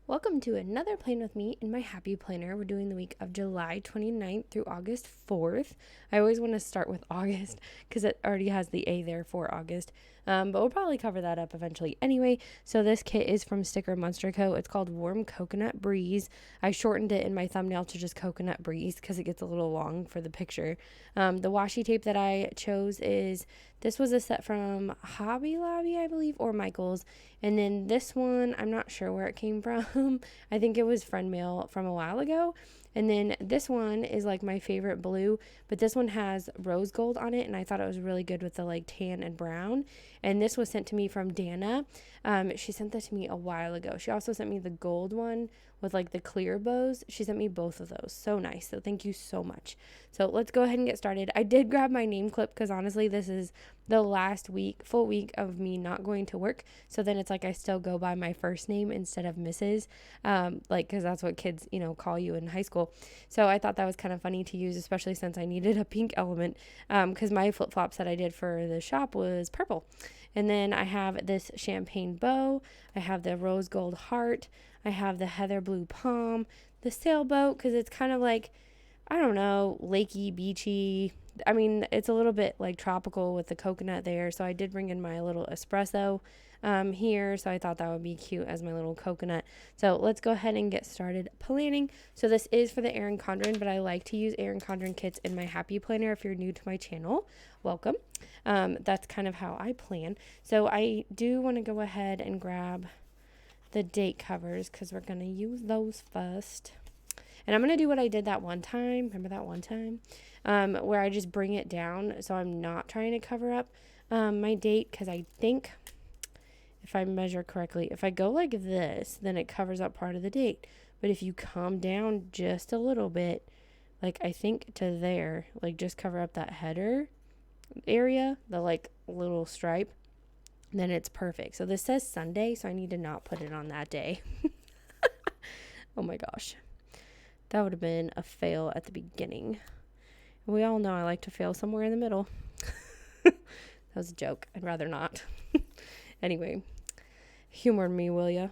Welcome to another plan with me in my happy planner. We're doing the week of July 29th through August 4th. I always want to start with August because it already has the A there for August. But we'll probably cover that up eventually anyway. So this kit is from Sticker Monster Co. It's called Warm Coconut Breeze. I shortened it in my thumbnail to just Coconut Breeze because it gets a little long for the picture. The washi tape that I chose this was a set from Hobby Lobby, I believe, or Michael's. And then this one, I'm not sure where it came from. I think it was friend mail from a while ago. And then this one is like my favorite blue, but this one has rose gold on it, and I thought it was really good with the like tan and brown. And this was sent to me from Dana. She sent that to me a while ago. She also sent me the gold one with like the clear bows. She sent me both of those. So nice. So thank you so much. So let's go ahead and get started. I did grab my name clip because honestly, this is the last full week of me not going to work. So then it's like I still go by my first name instead of Mrs. Because that's what kids, call you in high school. So I thought that was kind of funny to use, especially since I needed a pink element because my flip flops that I did for the shop was purple. And then I have this champagne bow. I have the rose gold heart. I have the heather blue palm, the sailboat, because it's kind of like, I don't know, lakey, beachy. I mean, it's a little bit like tropical with the coconut there. So I did bring in my little espresso here. So I thought that would be cute as my little coconut. So let's go ahead and get started planning. So this is for the Erin Condren, but I like to use Erin Condren kits in my happy planner. If you're new to my channel, welcome. That's kind of how I plan. So I do want to go ahead and grab the date covers because we're going to use those first. And I'm going to do what I did that one time. Remember that one time? Where I just bring it down. So I'm not trying to cover up my date because I think if I measure correctly, if I go like this, then it covers up part of the date. But if you come down just a little bit, like I think to there, like just cover up that header area, the like little stripe, then it's perfect. So this says Sunday, so I need to not put it on that day. Oh my gosh. That would have been a fail at the beginning. We all know I like to fail somewhere in the middle. That was a joke. I'd rather not. Anyway, humor me, will ya?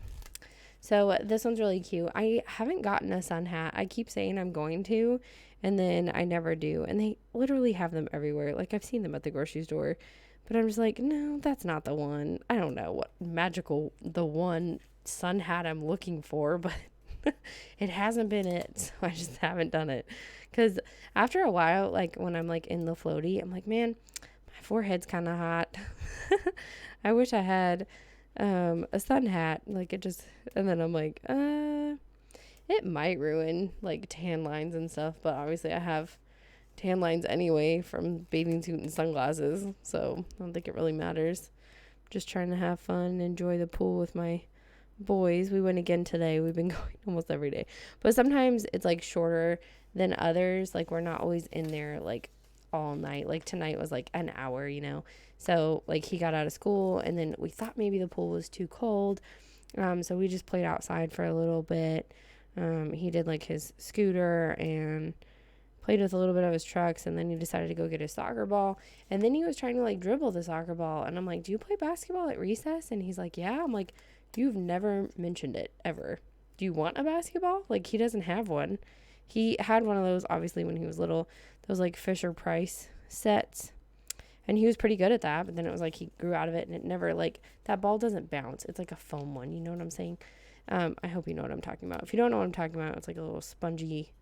So this one's really cute. I haven't gotten a sun hat. I keep saying I'm going to, and then I never do. And they literally have them everywhere. Like I've seen them at the grocery store. But I'm just like, no, that's not the one. I don't know what magical the one sun hat I'm looking for, but it hasn't been it. So I just haven't done it. Because after a while, like when I'm like in the floaty, I'm like, man, my forehead's kind of hot. I wish I had a sun hat. Like it just, and then I'm like, it might ruin like tan lines and stuff. But obviously I have tan lines anyway from bathing suit and sunglasses, so I don't think it really matters. Just trying to have fun and enjoy the pool with my boys. We went again today. We've been going almost every day, but sometimes it's like shorter than others. Like we're not always in there like all night. Like tonight was like an hour, so like he got out of school and then we thought maybe the pool was too cold, so we just played outside for a little bit. He did like his scooter and played with a little bit of his trucks, and then he decided to go get his soccer ball, and then he was trying to like dribble the soccer ball, and I'm like, do you play basketball at recess? And he's like, yeah. I'm like, you've never mentioned it ever. Do you want a basketball? Like he doesn't have one. He had one of those obviously when he was little, those like Fisher Price sets, and he was pretty good at that, but then it was like he grew out of it, and it never, like, that ball doesn't bounce. It's like a foam one, you know what I'm saying? I hope you know what I'm talking about. If you don't know what I'm talking about, it's like a little spongy,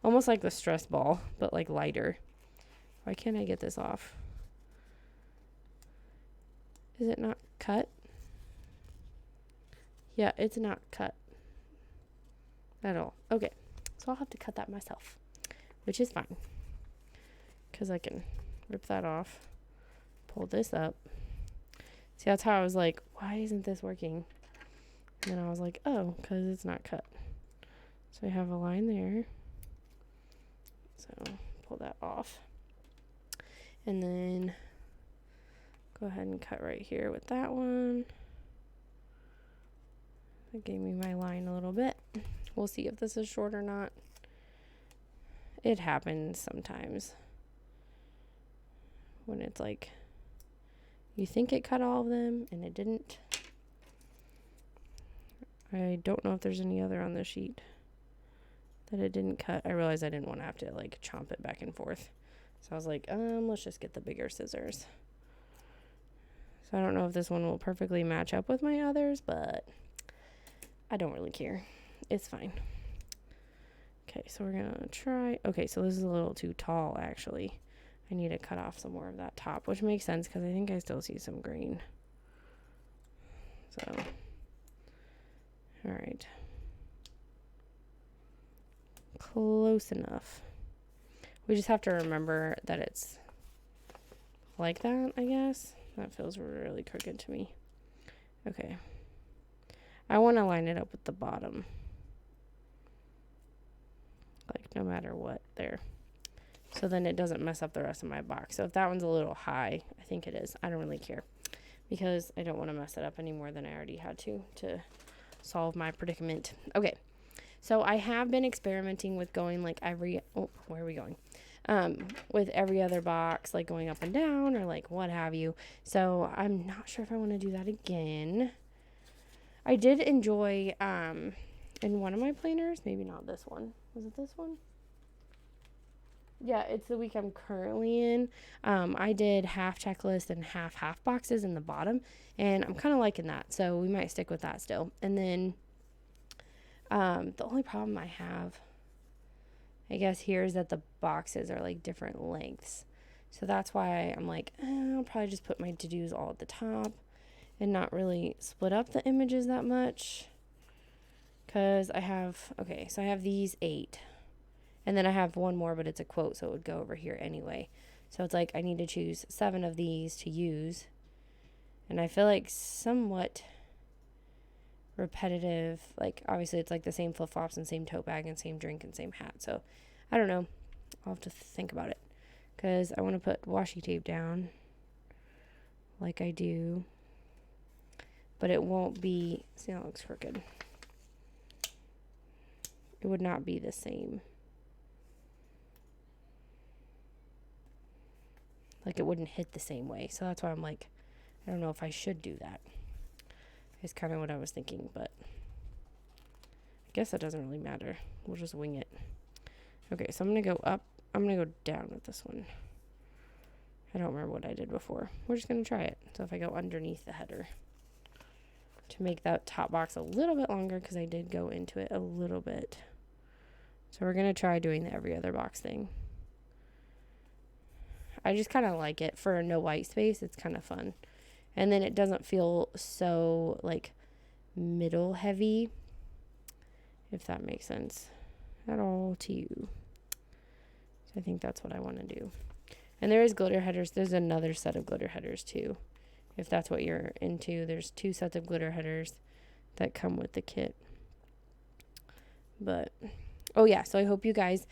almost like the stress ball, but like lighter. Why can't I get this off? Is it not cut? Yeah, it's not cut at all. Okay, so I'll have to cut that myself, which is fine, because I can rip that off, pull this up. See, that's how I was like, why isn't this working? And then I was like, oh, because it's not cut. So I have a line there. So pull that off. And then go ahead and cut right here with that one. That gave me my line a little bit. We'll see if this is short or not. It happens sometimes when it's like you think it cut all of them and it didn't. I don't know if there's any other on the sheet that it didn't cut. I realized I didn't want to have to like chomp it back and forth. So I was like, let's just get the bigger scissors. So I don't know if this one will perfectly match up with my others, but I don't really care. It's fine. Okay, so we're gonna try. Okay, so this is a little too tall actually. I need to cut off some more of that top, which makes sense because I think I still see some green. So, all right. Close enough. We just have to remember that it's like that, I guess. That feels really crooked to me. Okay. I want to line it up with the bottom. Like, no matter what, there. So then it doesn't mess up the rest of my box. So if that one's a little high, I think it is. I don't really care. Because I don't want to mess it up any more than I already had to solve my predicament. Okay. So I have been experimenting with going like where are we going? With every other box, like going up and down or like what have you. So I'm not sure if I want to do that again. I did enjoy, in one of my planners, maybe not this one. Was it this one? Yeah, it's the week I'm currently in. I did half checklist and half boxes in the bottom, and I'm kind of liking that. So we might stick with that still. And then, the only problem I have, I guess, here is that the boxes are like different lengths. So that's why I'm like, I'll probably just put my to-dos all at the top and not really split up the images that much. Because I have these 8. And then I have one more, but it's a quote, so it would go over here anyway. So it's like I need to choose 7 of these to use. And I feel like somewhat repetitive. Like, obviously, it's like the same flip-flops and same tote bag and same drink and same hat. So, I don't know. I'll have to think about it. Because I want to put washi tape down like I do. But it won't be... See how it looks crooked? It would not be the same. Like, it wouldn't hit the same way. So that's why I'm like, I don't know if I should do that. Is kind of what I was thinking, but I guess that doesn't really matter. We'll just wing it. Okay, so I'm going to go up. I'm going to go down with this one. I don't remember what I did before. We're just going to try it. So if I go underneath the header to make that top box a little bit longer, because I did go into it a little bit. So we're going to try doing the every other box thing. I just kind of like it for no white space. It's kind of fun. And then it doesn't feel so like middle heavy, if that makes sense at all to you. So I think that's what I want to do. And there is glitter headers. There's another set of glitter headers too, if that's what you're into. There's 2 sets of glitter headers that come with the kit. But, oh yeah, so I hope you guys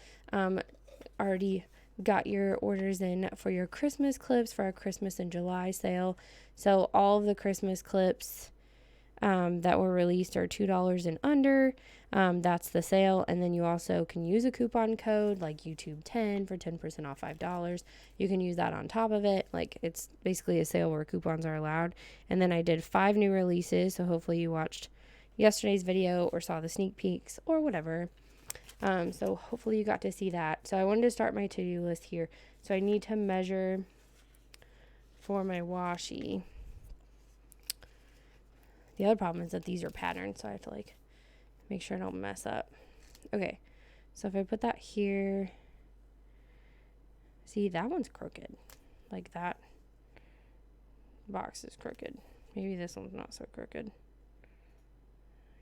already got your orders in for your Christmas clips for our Christmas in July sale. So all of the Christmas clips that were released are $2 and under. That's the sale. And then you also can use a coupon code like YouTube10 for 10% off $5. You can use that on top of it. Like, it's basically a sale where coupons are allowed. And then I did 5 new releases. So hopefully you watched yesterday's video or saw the sneak peeks or whatever. So hopefully you got to see that. So I wanted to start my to-do list here. So I need to measure for my washi. The other problem is that these are patterned, so I have to like make sure I don't mess up. Okay, so if I put that here, see, that one's crooked. Like, that box is crooked. Maybe this one's not so crooked.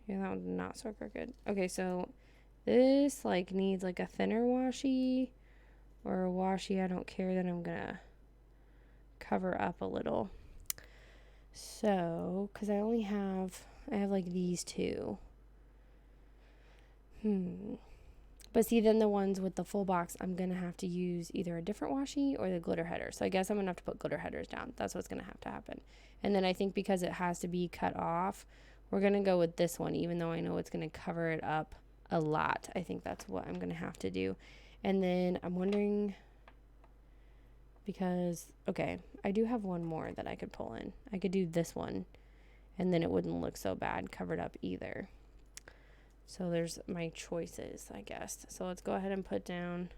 Yeah, that one's not so crooked. Okay, so this like needs like a thinner washi or a washi. I don't care. Then I'm gonna cover up a little. So, because I have like these 2. But see, then the ones with the full box, I'm gonna have to use either a different washi or the glitter header. So I guess I'm gonna have to put glitter headers down. That's what's gonna have to happen. And then I think because it has to be cut off, we're gonna go with this one, even though I know it's gonna cover it up a lot. I think that's what I'm gonna have to do. And then I'm wondering, because, okay, I do have one more that I could pull in. I could do this one, and then it wouldn't look so bad covered up either. So there's my choices, I guess. So let's go ahead and put down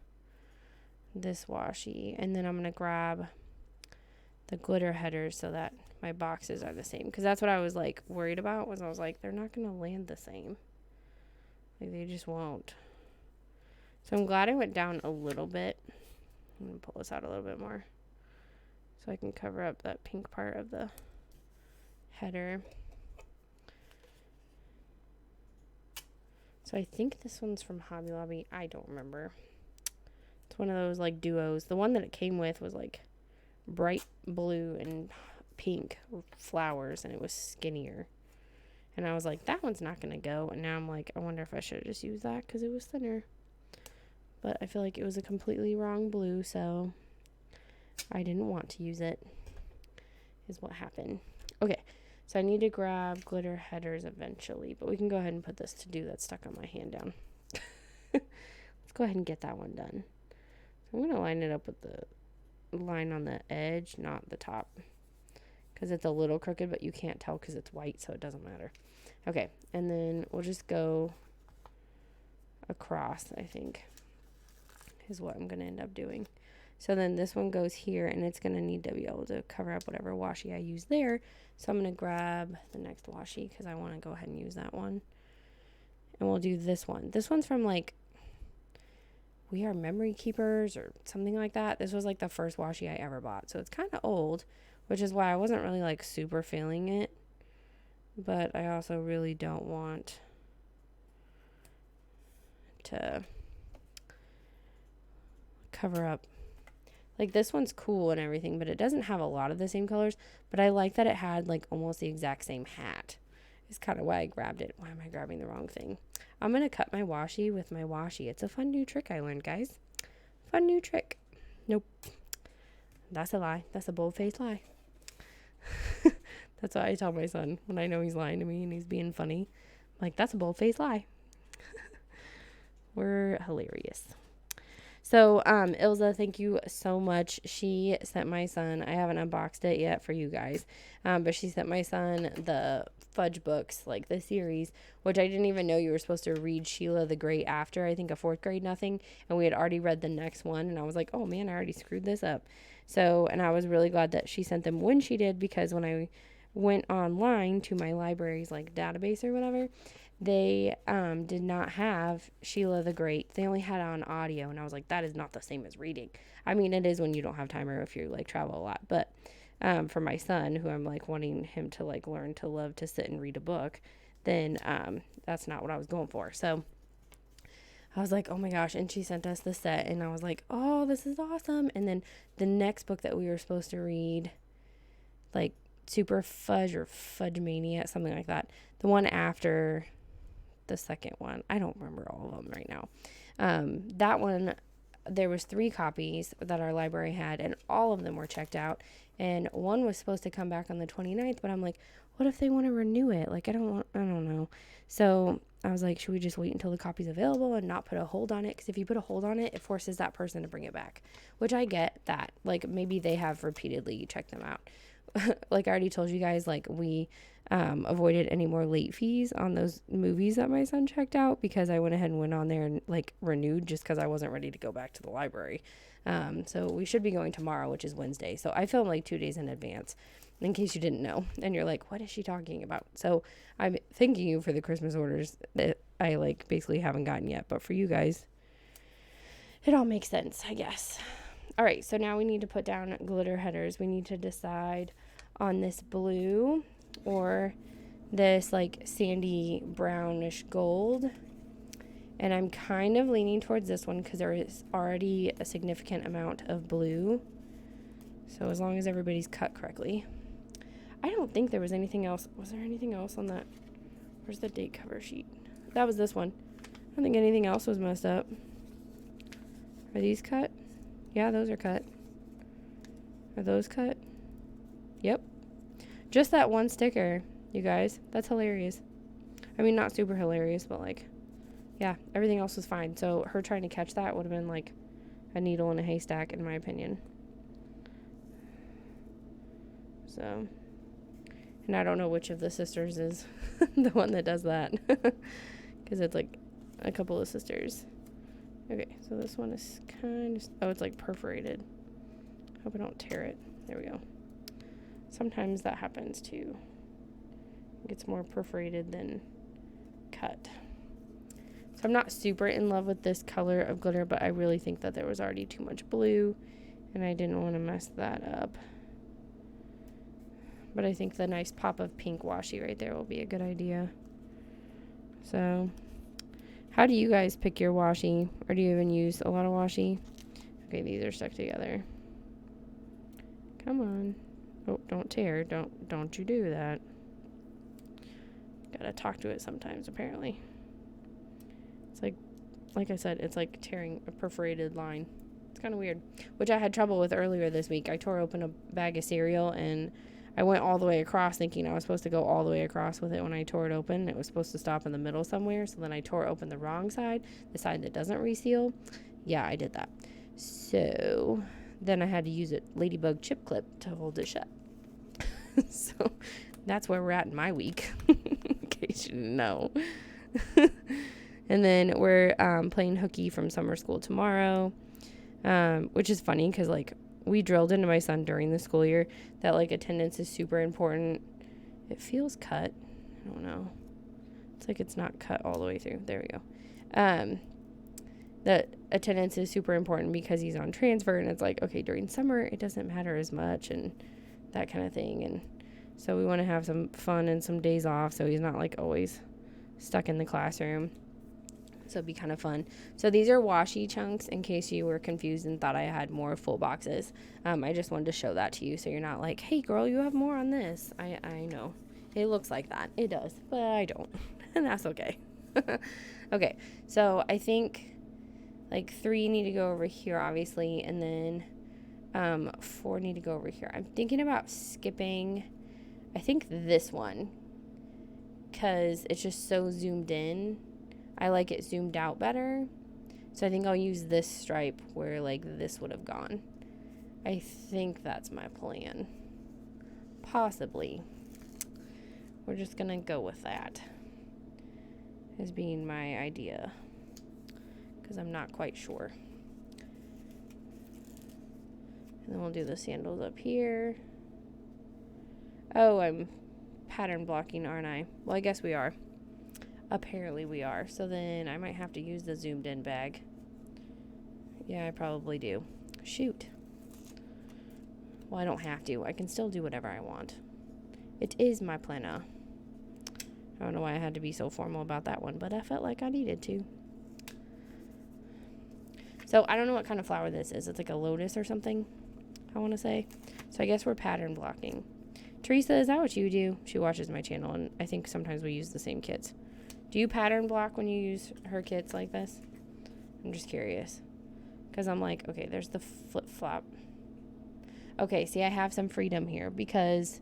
this washi, and then I'm going to grab the glitter headers so that my boxes are the same, because that's what I was like worried about. Was I was like, they're not going to land the same, like they just won't. So I'm glad I went down a little bit. I'm going to pull this out a little bit more so I can cover up that pink part of the header. So I think this one's from Hobby Lobby. I don't remember. It's one of those like duos. The one that it came with was like bright blue and pink flowers, and it was skinnier. And I was like, that one's not going to go. And now I'm like, I wonder if I should have just used that because it was thinner. But I feel like it was a completely wrong blue, so I didn't want to use it, is what happened. Okay, so I need to grab glitter headers eventually, but we can go ahead and put this to-do that's stuck on my hand down. Let's go ahead and get that one done. So I'm going to line it up with the line on the edge, not the top, because it's a little crooked, but you can't tell because it's white, so it doesn't matter. Okay, and then we'll just go across, I think, is what I'm going to end up doing. So then this one goes here, and it's going to need to be able to cover up whatever washi I use there. So I'm going to grab the next washi because I want to go ahead and use that one. And we'll do this one. This one's from like We Are Memory Keepers or something like that. This was like the first washi I ever bought. So it's kind of old, which is why I wasn't really like super feeling it. But I also really don't want to cover up. Like this one's cool and everything, but it doesn't have a lot of the same colors. But I like that it had like almost the exact same hat. It's kind of why I grabbed it. Why am I grabbing the wrong thing? I'm going to cut my washi with my washi. It's a fun new trick I learned, guys. Fun new trick. Nope. That's a lie. That's a bold-faced lie. That's what I tell my son when I know he's lying to me and he's being funny. I'm like, that's a bold-faced lie. We're hilarious. So, Ilza, thank you so much. She sent my son, I haven't unboxed it yet for you guys, but she sent my son the Fudge books, like the series, which I didn't even know you were supposed to read Sheila the Great after, I think, a 4th grade nothing, and we had already read the next one, and I was like, oh man, I already screwed this up. So, and I was really glad that she sent them when she did, because when I went online to my library's, like, database or whatever, they did not have Sheila the Great. They only had it on audio, and I was like, that is not the same as reading. I mean, it is when you don't have time or if you like travel a lot, but for my son, who I'm like wanting him to like learn to love to sit and read a book, then that's not what I was going for. So I was like, oh my gosh, and she sent us the set, and I was like, oh, this is awesome. And then the next book that we were supposed to read, like Super Fudge or Fudge Mania, something like that, the one after the second one, I don't remember all of them right now. That one, there was 3 copies that our library had, and all of them were checked out, and one was supposed to come back on the 29th, but I'm like, what if they want to renew it? Like, I don't know. So I was like, should we just wait until the copy's available and not put a hold on it? Because if you put a hold on it, it forces that person to bring it back, which I get that. Like, maybe they have repeatedly checked them out. Like I already told you guys, like we avoided any more late fees on those movies that my son checked out, because I went ahead and went on there and like renewed just because I wasn't ready to go back to the library. So we should be going tomorrow, which is Wednesday. So I film like 2 days in advance, in case you didn't know. And you're like, what is she talking about? So I'm thanking you for the Christmas orders that I like basically haven't gotten yet. But for you guys, it all makes sense, I guess. All right, so now we need to put down glitter headers. We need to decide on this blue or this like sandy brownish gold. And I'm kind of leaning towards this one because there is already a significant amount of blue. So as long as everybody's cut correctly. I don't think there was anything else. Was there anything else on that? Where's the date cover sheet? That was this one. I don't think anything else was messed up. Are these cut? Yeah, those are cut. Are those cut? Yep. Just that one sticker, you guys. That's hilarious. I mean, not super hilarious, but like, yeah, everything else was fine. So her trying to catch that would have been like a needle in a haystack, in my opinion. So, and I don't know which of the sisters is the one that does that. Because because it's like a couple of sisters. Okay, so this one is kind of, oh, it's like perforated. Hope I don't tear it. There we go. Sometimes that happens too. It gets more perforated than cut. So I'm not super in love with this color of glitter, but I really think that there was already too much blue, and I didn't want to mess that up. But I think the nice pop of pink washi right there will be a good idea. So, how do you guys pick your washi? Or do you even use a lot of washi? Okay, these are stuck together. Come on. Oh, don't tear. Don't you do that. Gotta talk to it sometimes, apparently. It's like I said, it's like tearing a perforated line. It's kind of weird. Which I had trouble with earlier this week. I tore open a bag of cereal, and I went all the way across thinking I was supposed to go all the way across with it when I tore it open. It was supposed to stop in the middle somewhere, so then I tore open the wrong side, the side that doesn't reseal. Yeah, I did that. So then I had to use a ladybug chip clip to hold it shut. So that's where we're at in my week, in case you didn't know. And then we're playing hooky from summer school tomorrow, which is funny because, like, we drilled into my son during the school year that, like, attendance is super important. It feels cut. I don't know. It's like it's not cut all the way through. There we go. That attendance is super important because he's on transfer, and it's like, okay, during summer it doesn't matter as much and that kind of thing. And so we want to have some fun and some days off so he's not, like, always stuck in the classroom. So it'd be kind of fun. So these are washi chunks in case you were confused and thought I had more full boxes. I just wanted to show that to you so you're not like, hey girl, you have more on this. I know. It looks like that. It does, but I don't. And that's okay. Okay, so I think like 3 need to go over here, obviously, and then 4 need to go over here. I'm thinking about skipping, I think, this one because it's just so zoomed in. I like it zoomed out better. So I think I'll use this stripe where, like, this would have gone. I think that's my plan. Possibly. We're just going to go with that as being my idea, because I'm not quite sure. And then we'll do the sandals up here. Oh, I'm pattern blocking, aren't I? Well, I guess we are. Apparently we are. So then I might have to use the zoomed in bag. Yeah, I probably do. Shoot. Well, I don't have to. I can still do whatever I want. It is my planner. I don't know why I had to be so formal about that one, but I felt like I needed to. So I don't know what kind of flower this is. It's like a lotus or something, I want to say. So I guess we're pattern blocking. Teresa, is that what you do? She watches my channel, and I think sometimes we use the same kits. Do you pattern block when you use her kits like this? I'm just curious. Because I'm like, okay, there's the flip-flop. Okay, see, I have some freedom here because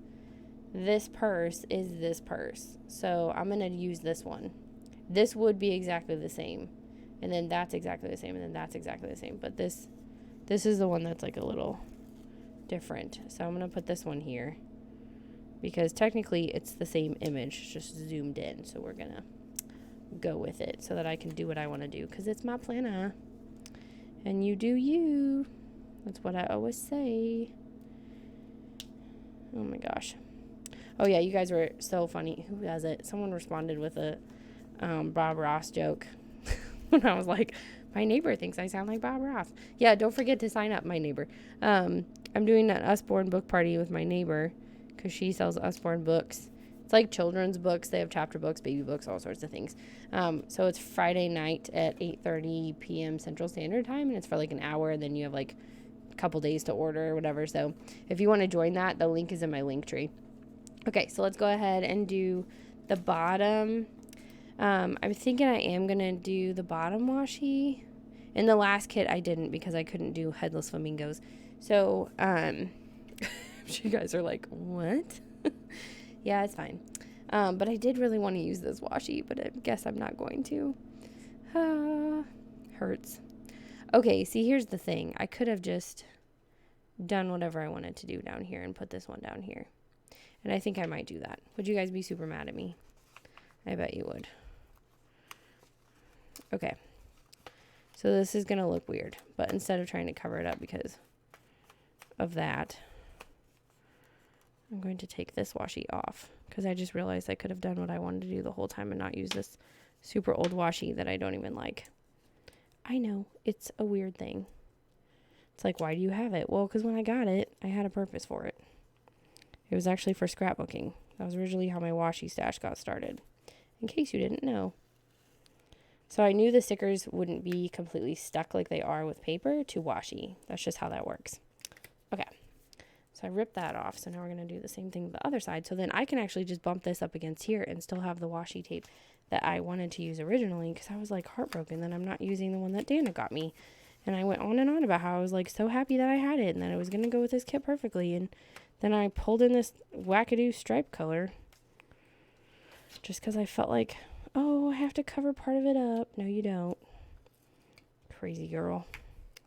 this purse is this purse. So I'm going to use this one. This would be exactly the same. And then that's exactly the same. And then that's exactly the same. But this is the one that's like a little different. So I'm going to put this one here. Because technically it's the same image, just zoomed in. So we're going to go with it so that I can do what I want to do. Because it's my planner. And you do you. That's what I always say. Oh my gosh. Oh yeah, you guys were so funny. Who does it? Someone responded with a Bob Ross joke. When I was like, my neighbor thinks I sound like Bob Ross. Yeah, don't forget to sign up, my neighbor. I'm doing an Usborne book party with my neighbor because she sells Usborne books. It's like children's books. They have chapter books, baby books, all sorts of things. So it's Friday night at 8:30 p.m. Central Standard Time, and it's for like an hour, and then you have like a couple days to order or whatever. So if you want to join that, the link is in my link tree. Okay, so let's go ahead and do the bottom. I'm thinking I am going to do the bottom washi. In the last kit, I didn't because I couldn't do headless flamingos. So, you guys are like, what? Yeah, it's fine. But I did really want to use this washi, but I guess I'm not going to. Hurts. Okay, see, here's the thing. I could have just done whatever I wanted to do down here and put this one down here. And I think I might do that. Would you guys be super mad at me? I bet you would. Okay. So this is going to look weird, but instead of trying to cover it up because of that, I'm going to take this washi off because I just realized I could have done what I wanted to do the whole time and not use this super old washi that I don't even like. I know, it's a weird thing. It's like, why do you have it? Well, because when I got it, I had a purpose for it. It was actually for scrapbooking. That was originally how my washi stash got started, in case you didn't know. So I knew the stickers wouldn't be completely stuck like they are with paper to washi. That's just how that works. Okay. So I ripped that off. So now we're going to do the same thing with the other side. So then I can actually just bump this up against here and still have the washi tape that I wanted to use originally, because I was like heartbroken that I'm not using the one that Dana got me. And I went on and on about how I was like so happy that I had it and that it was going to go with this kit perfectly. And then I pulled in this wackadoo stripe color just because I felt like, oh, I have to cover part of it up. No, you don't. Crazy girl.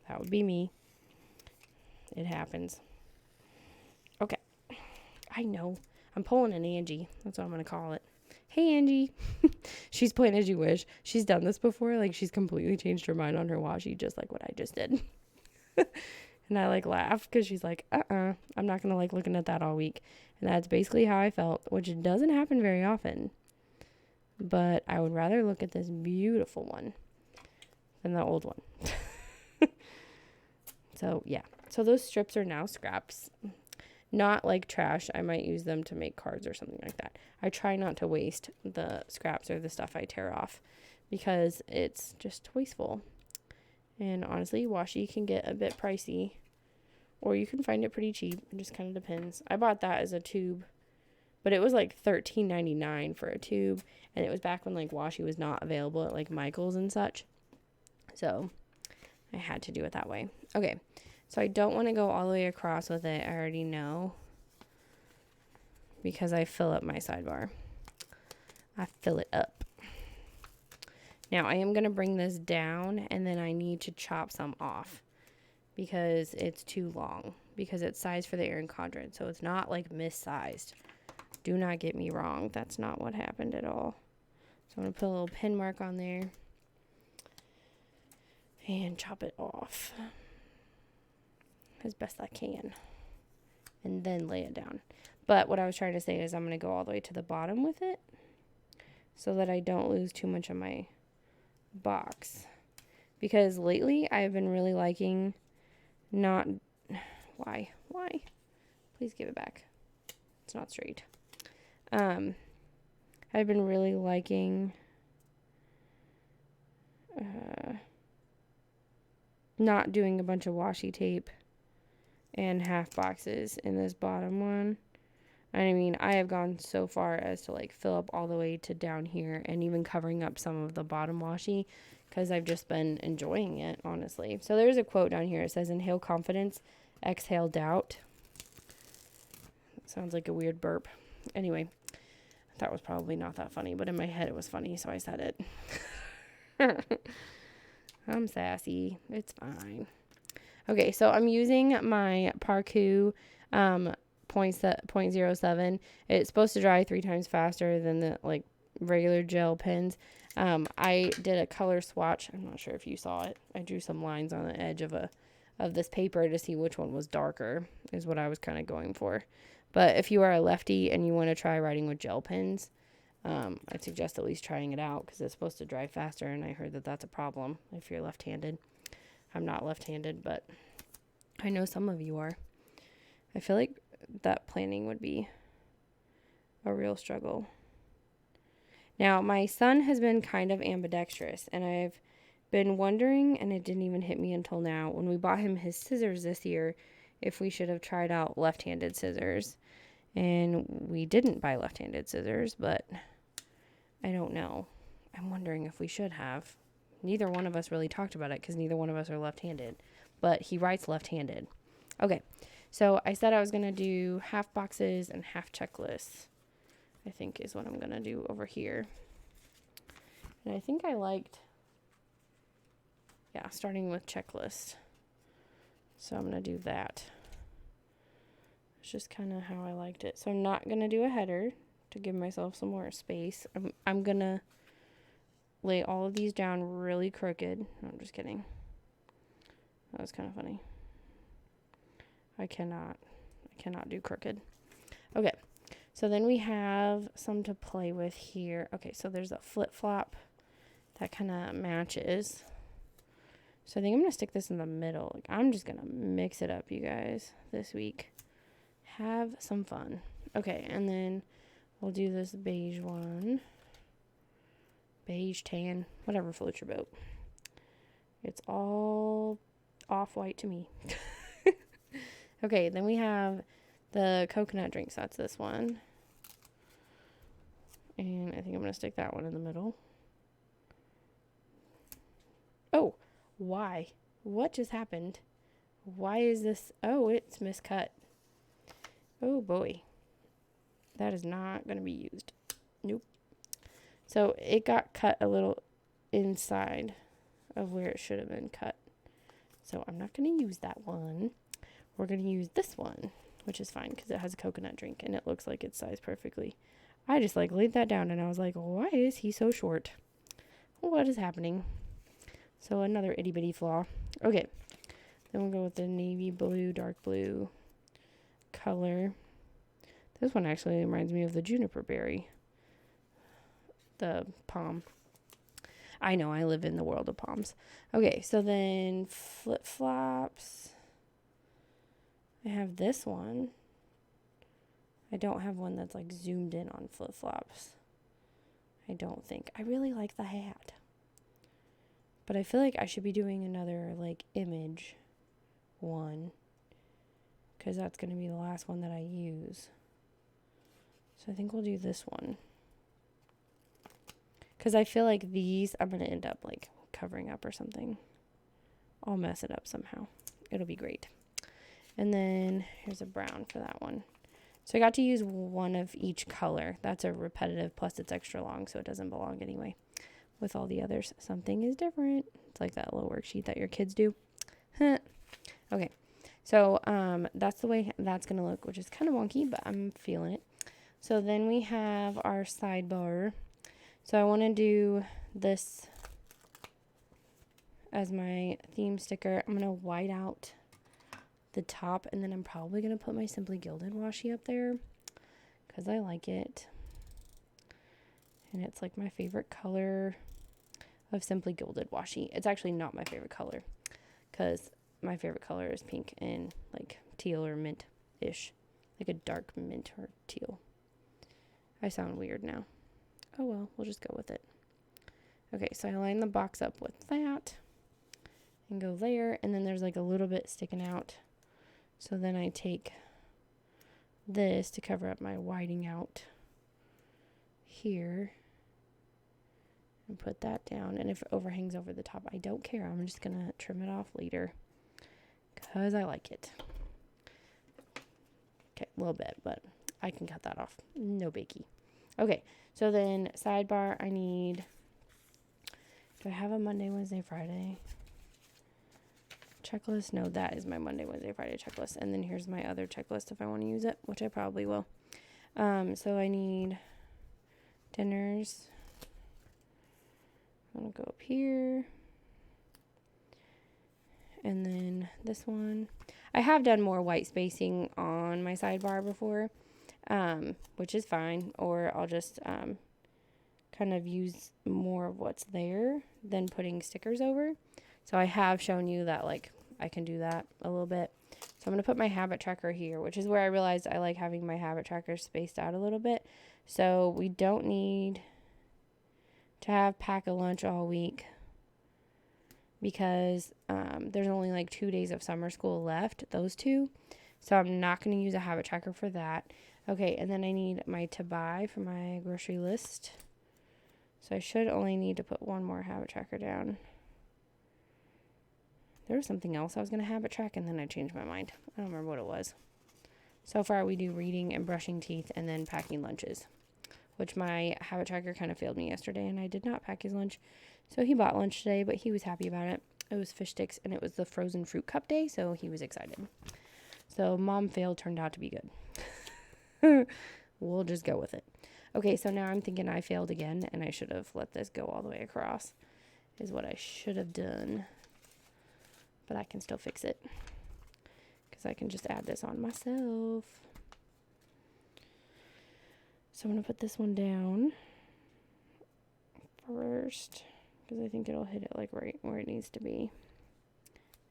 That would be me. It happens. Okay. I know. I'm pulling an Angie. That's what I'm going to call it. Hey, Angie. She's plain as you wish. She's done this before. Like, she's completely changed her mind on her washi, just like what I just did. And I, like, laugh because she's like, I'm not going to like looking at that all week. And that's basically how I felt, which doesn't happen very often. But I would rather look at this beautiful one than the old one. So, yeah. So those strips are now scraps. Not like trash. I might use them to make cards or something like that. I try not to waste the scraps or the stuff I tear off because it's just wasteful. And honestly, washi can get a bit pricey, or you can find it pretty cheap. It just kind of depends. I bought that as a tube, but it was like $13.99 for a tube, and it was back when like washi was not available at like Michael's and such. So I had to do it that way. Okay. So I don't want to go all the way across with it. I already know, because I fill up my sidebar. I fill it up. Now I am going to bring this down, and then I need to chop some off because it's too long, because it's sized for the Erin Condren. So it's not like missized. Do not get me wrong. That's not what happened at all. So I'm going to put a little pin mark on there and chop it off as best I can, and then lay it down. But what I was trying to say is I'm going to go all the way to the bottom with it so that I don't lose too much of my box, because lately I've been really liking not why please give it back, it's not straight. I've been really liking not doing a bunch of washi tape and half boxes in this bottom one. I mean, I have gone so far as to like fill up all the way to down here and even covering up some of the bottom washi because I've just been enjoying it, honestly. So there's a quote down here. It says, "Inhale confidence, exhale doubt." Sounds like a weird burp. Anyway, that was probably not that funny, but in my head it was funny, so I said it. I'm sassy. It's fine. Okay, so I'm using my Parku .07. It's supposed to dry 3 times faster than the like regular gel pens. I did a color swatch. I'm not sure if you saw it. I drew some lines on the edge of this paper to see which one was darker, is what I was kind of going for. But if you are a lefty and you want to try writing with gel pens, I'd suggest at least trying it out because it's supposed to dry faster, and I heard that that's a problem if you're left-handed. I'm not left-handed, but I know some of you are. I feel like that planning would be a real struggle. Now, my son has been kind of ambidextrous, and I've been wondering, and it didn't even hit me until now, when we bought him his scissors this year, if we should have tried out left-handed scissors. And we didn't buy left-handed scissors, but I don't know. I'm wondering if we should have. Neither one of us really talked about it because neither one of us are left-handed, but he writes left-handed. Okay, so I said I was going to do half boxes and half checklists, I think is what I'm going to do over here. And I think I liked, starting with checklist. So I'm going to do that. It's just kind of how I liked it. So I'm not going to do a header to give myself some more space. I'm going to lay all of these down really crooked. No, I'm just kidding. That was kind of funny. I cannot do crooked. Okay, so then we have some to play with here. Okay, so there's a flip-flop that kind of matches. So I think I'm going to stick this in the middle. Like, I'm just going to mix it up, you guys, this week. Have some fun. Okay, and then we'll do this beige one. Beige, tan, whatever floats your boat. It's all off-white to me. Okay, then we have the coconut drinks. That's this one. And I think I'm going to stick that one in the middle. Oh, why? What just happened? Why is this? Oh, it's miscut. Oh, boy. That is not going to be used. Nope. So it got cut a little inside of where it should have been cut. So I'm not going to use that one. We're going to use this one, which is fine because it has a coconut drink and it looks like it's sized perfectly. I just like laid that down and I was like, why is he so short? What is happening? So another itty bitty flaw. Okay. Then we'll go with the navy blue, dark blue color. This one actually reminds me of the juniper berry. The palm. I know, I live in the world of palms. Okay, so then flip-flops. I have this one. I don't have one that's like zoomed in on flip-flops. I don't think. I really like the hat. But I feel like I should be doing another like image one. Because that's going to be the last one that I use. So I think we'll do this one. Because I feel like these I'm going to end up like covering up or something. I'll mess it up somehow. It'll be great. And then here's a brown for that one. So I got to use one of each color. That's a repetitive, plus it's extra long, so it doesn't belong anyway. With all the others, something is different. It's like that little worksheet that your kids do. Okay, so that's the way that's going to look, which is kind of wonky, but I'm feeling it. So then we have our sidebar. So I want to do this as my theme sticker. I'm going to white out the top, and then I'm probably going to put my Simply Gilded washi up there because I like it. And it's like my favorite color of Simply Gilded washi. It's actually not my favorite color because my favorite color is pink and like teal or mint-ish. Like a dark mint or teal. I sound weird now. Oh well, we'll just go with it. Okay, so I line the box up with that and go there, and then there's like a little bit sticking out. So then I take this to cover up my whiting out here and put that down. And if it overhangs over the top, I don't care. I'm just going to trim it off later because I like it. Okay, a little bit, but I can cut that off. No biggie. Okay, so then sidebar, I need, do I have a Monday, Wednesday, Friday checklist? No, that is my Monday, Wednesday, Friday checklist. And then here's my other checklist if I want to use it, which I probably will. So I need dinners. I'm going to go up here. And then this one. I have done more white spacing on my sidebar before, which is fine. Or I'll just kind of use more of what's there than putting stickers over. So I have shown you that like I can do that a little bit. So I'm going to put my habit tracker here, which is where I realized I like having my habit tracker spaced out a little bit. So we don't need to have pack a lunch all week because there's only like 2 days of summer school left, those two. So I'm not going to use a habit tracker for that. Okay, and then I need my to buy for my grocery list. So I should only need to put one more habit tracker down. There was something else I was going to habit track, and then I changed my mind. I don't remember what it was. So far, we do reading and brushing teeth and then packing lunches, which my habit tracker kind of failed me yesterday, and I did not pack his lunch. So he bought lunch today, but he was happy about it. It was fish sticks, and it was the frozen fruit cup day, so he was excited. So mom failed turned out to be good. We'll just go with it. Okay, so now I'm thinking I failed again, and I should have let this go all the way across, is what I should have done. But I can still fix it, because I can just add this on myself. So I'm going to put this one down first, because I think it'll hit it like right where it needs to be.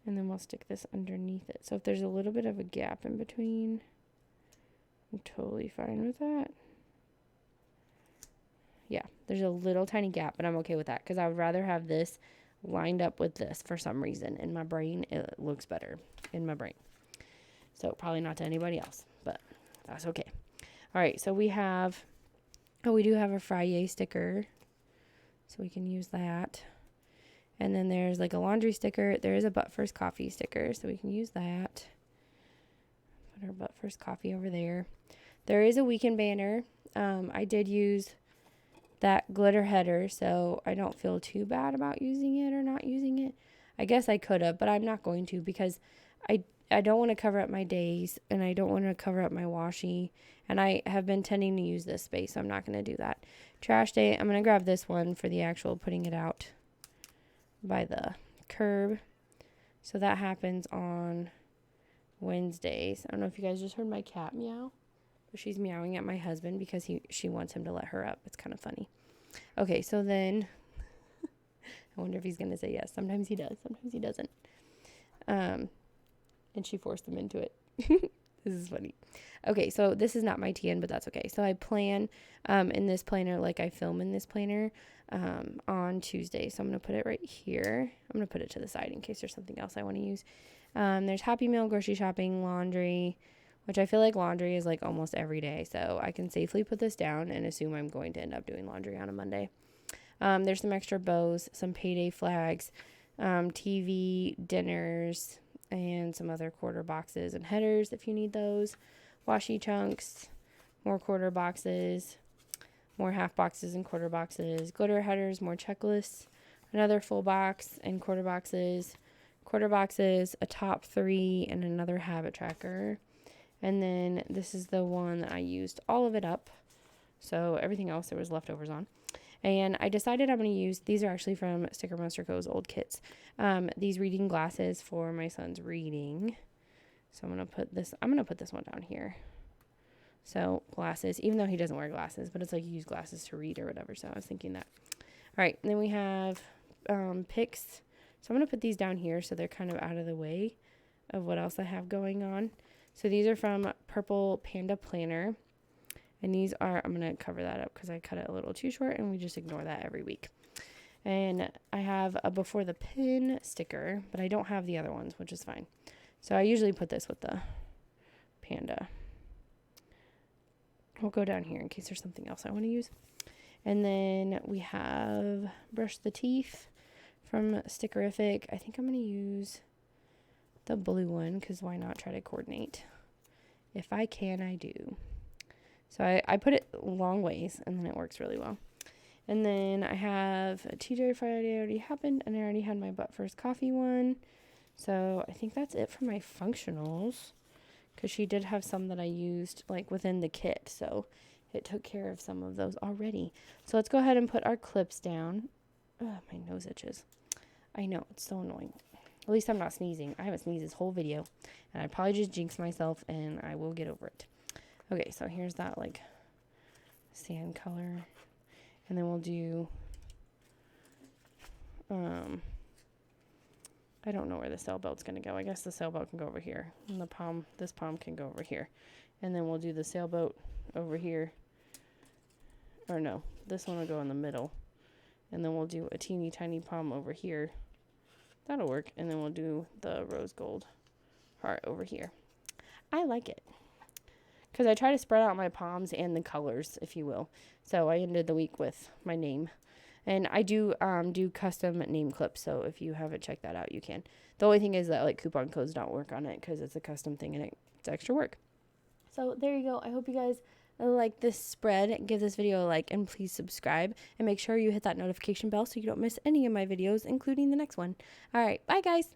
And then we'll stick this underneath it. So if there's a little bit of a gap in between, I'm totally fine with that. Yeah, there's a little tiny gap, but I'm okay with that, because I would rather have this lined up with this for some reason. In my brain, it looks better in my brain. So probably not to anybody else, but that's okay. All right, so we have, we do have a Friday sticker, so we can use that. And then there's like a laundry sticker. There is a But First Coffee sticker, so we can use that. Put our But First Coffee over there. There is a weekend banner. I did use that glitter header, so I don't feel too bad about using it or not using it. I guess I could have, but I'm not going to, because I don't want to cover up my days, and I don't want to cover up my washi, and I have been tending to use this space, so I'm not going to do that. Trash day, I'm going to grab this one for the actual putting it out by the curb. So that happens on Wednesdays. I don't know if you guys just heard my cat meow, but she's meowing at my husband because she wants him to let her up. It's kind of funny. Okay, so then I wonder if he's going to say yes. Sometimes he does, sometimes he doesn't. And she forced him into it. This is funny. Okay, so this is not my TN, but that's okay. So I plan in this planner like I film in this planner on Tuesday. So I'm going to put it right here. I'm going to put it to the side in case there's something else I want to use. There's Happy Meal, grocery shopping, laundry, which I feel like laundry is like almost every day. So I can safely put this down and assume I'm going to end up doing laundry on a Monday. There's some extra bows, some payday flags, TV, dinners, and some other quarter boxes and headers if you need those. Washi chunks, more quarter boxes, more half boxes and quarter boxes, glitter headers, more checklists, another full box and quarter boxes, a top 3, and another habit tracker. And then this is the one that I used all of it up. So everything else there was leftovers on. And I decided I'm going to use, these are actually from Sticker Monster Co.'s old kits, these reading glasses for my son's reading. So I'm going to put this one down here. So glasses, even though he doesn't wear glasses, but it's like you use glasses to read or whatever. So I was thinking that. All right, and then we have picks. So I'm going to put these down here so they're kind of out of the way of what else I have going on. So these are from Purple Panda Planner. And these are, I'm going to cover that up because I cut it a little too short, and we just ignore that every week. And I have a Before the Pin sticker, but I don't have the other ones, which is fine. So I usually put this with the panda. We'll go down here in case there's something else I want to use. And then we have Brush the Teeth from Stickerific. I think I'm going to use the blue one because why not try to coordinate? If I can, I do. So I put it long ways, and then it works really well. And then I have a TJ Friday already happened, and I already had my But First Coffee one. So I think that's it for my functionals, because she did have some that I used like within the kit. So it took care of some of those already. So let's go ahead and put our clips down. Ugh, my nose itches. I know, it's so annoying. At least I'm not sneezing. I haven't sneezed this whole video, and I probably just jinxed myself, and I will get over it. Okay, so here's that like sand color, and then we'll do, I don't know where the sail belt's going to go. I guess the sailboat can go over here, and this palm can go over here, and then we'll do the sailboat over here, or no, this one will go in the middle, and then we'll do a teeny tiny palm over here. That'll work, and then we'll do the rose gold heart over here. I like it, because I try to spread out my palms and the colors, if you will. So I ended the week with my name. And I do custom name clips, so if you haven't checked that out, you can. The only thing is that like coupon codes don't work on it because it's a custom thing and it's extra work. So there you go. I hope you guys like this spread. Give this video a like, and please subscribe. And make sure you hit that notification bell so you don't miss any of my videos, including the next one. All right. Bye, guys.